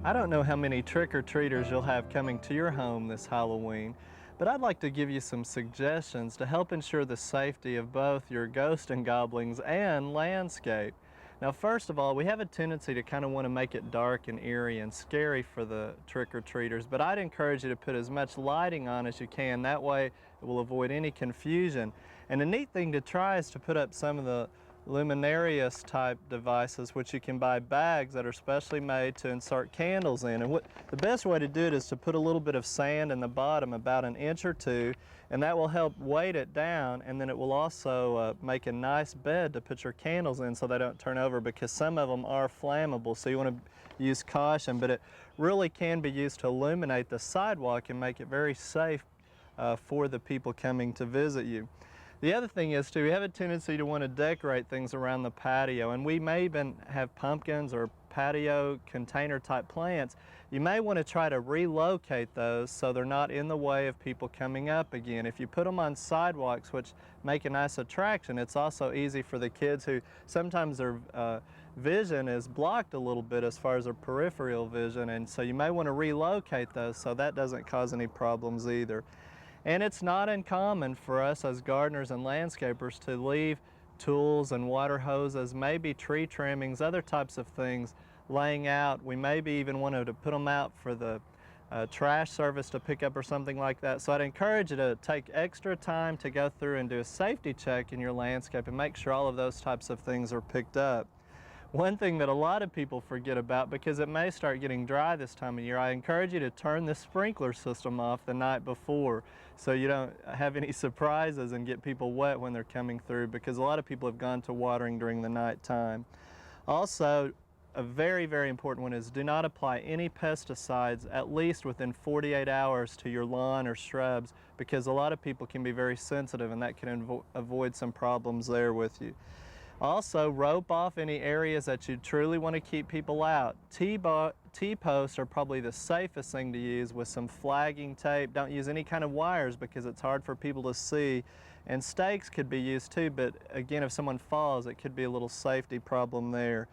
I don't know how many trick-or-treaters you'll have coming to your home this Halloween, but I'd like to give you some suggestions to help ensure the safety of both your ghosts and goblins and landscape. Now, first of all, we have a tendency to kind of want to make it dark and eerie and scary for the trick-or-treaters, but I'd encourage you to put as much lighting on as you can. That way it will avoid any confusion. And the neat thing to try is to put up some of the luminarious type devices, which you can buy bags that are specially made to insert candles in. And the best way to do it is to put a little bit of sand in the bottom, about an inch or two, and that will help weight it down, and then it will also make a nice bed to put your candles in so they don't turn over, because some of them are flammable, so you want to use caution. But it really can be used to illuminate the sidewalk and make it very safe for the people coming to visit you. The other thing is too, we have a tendency to want to decorate things around the patio, and we may even have pumpkins or patio container type plants. You may want to try to relocate those so they're not in the way of people coming up again. If you put them on sidewalks, which make a nice attraction, it's also easy for the kids who sometimes their vision is blocked a little bit as far as their peripheral vision, and so you may want to relocate those so that doesn't cause any problems either. And it's not uncommon for us as gardeners and landscapers to leave tools and water hoses, maybe tree trimmings, other types of things laying out. We maybe even wanted to put them out for the trash service to pick up or something like that. So I'd encourage you to take extra time to go through and do a safety check in your landscape and make sure all of those types of things are picked up. One thing that a lot of people forget about, because it may start getting dry this time of year, I encourage you to turn the sprinkler system off the night before so you don't have any surprises and get people wet when they're coming through, because a lot of people have gone to watering during the night time. Also, a very, very important one is do not apply any pesticides at least within 48 hours to your lawn or shrubs, because a lot of people can be very sensitive and that can avoid some problems there with you. Also, rope off any areas that you truly want to keep people out. T-posts are probably the safest thing to use with some flagging tape. Don't use any kind of wires because it's hard for people to see. And stakes could be used too, but again, if someone falls, it could be a little safety problem there.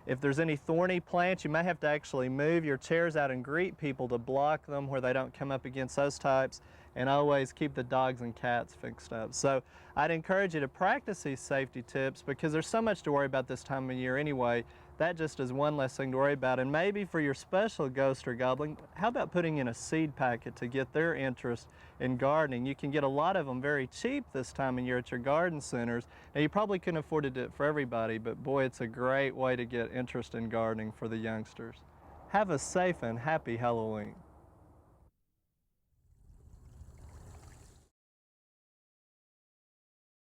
If there's any thorny plants, you may have to actually move your chairs out and greet people to block them where they don't come up against those types, and always keep the dogs and cats fixed up. So I'd encourage you to practice these safety tips, because there's so much to worry about this time of year anyway. That just is one less thing to worry about. And maybe for your special ghost or goblin, how about putting in a seed packet to get their interest in gardening? You can get a lot of them very cheap this time of year at your garden centers. Now, you probably couldn't afford to do it for everybody, but boy, it's a great way to get interest in gardening for the youngsters. Have a safe and happy Halloween.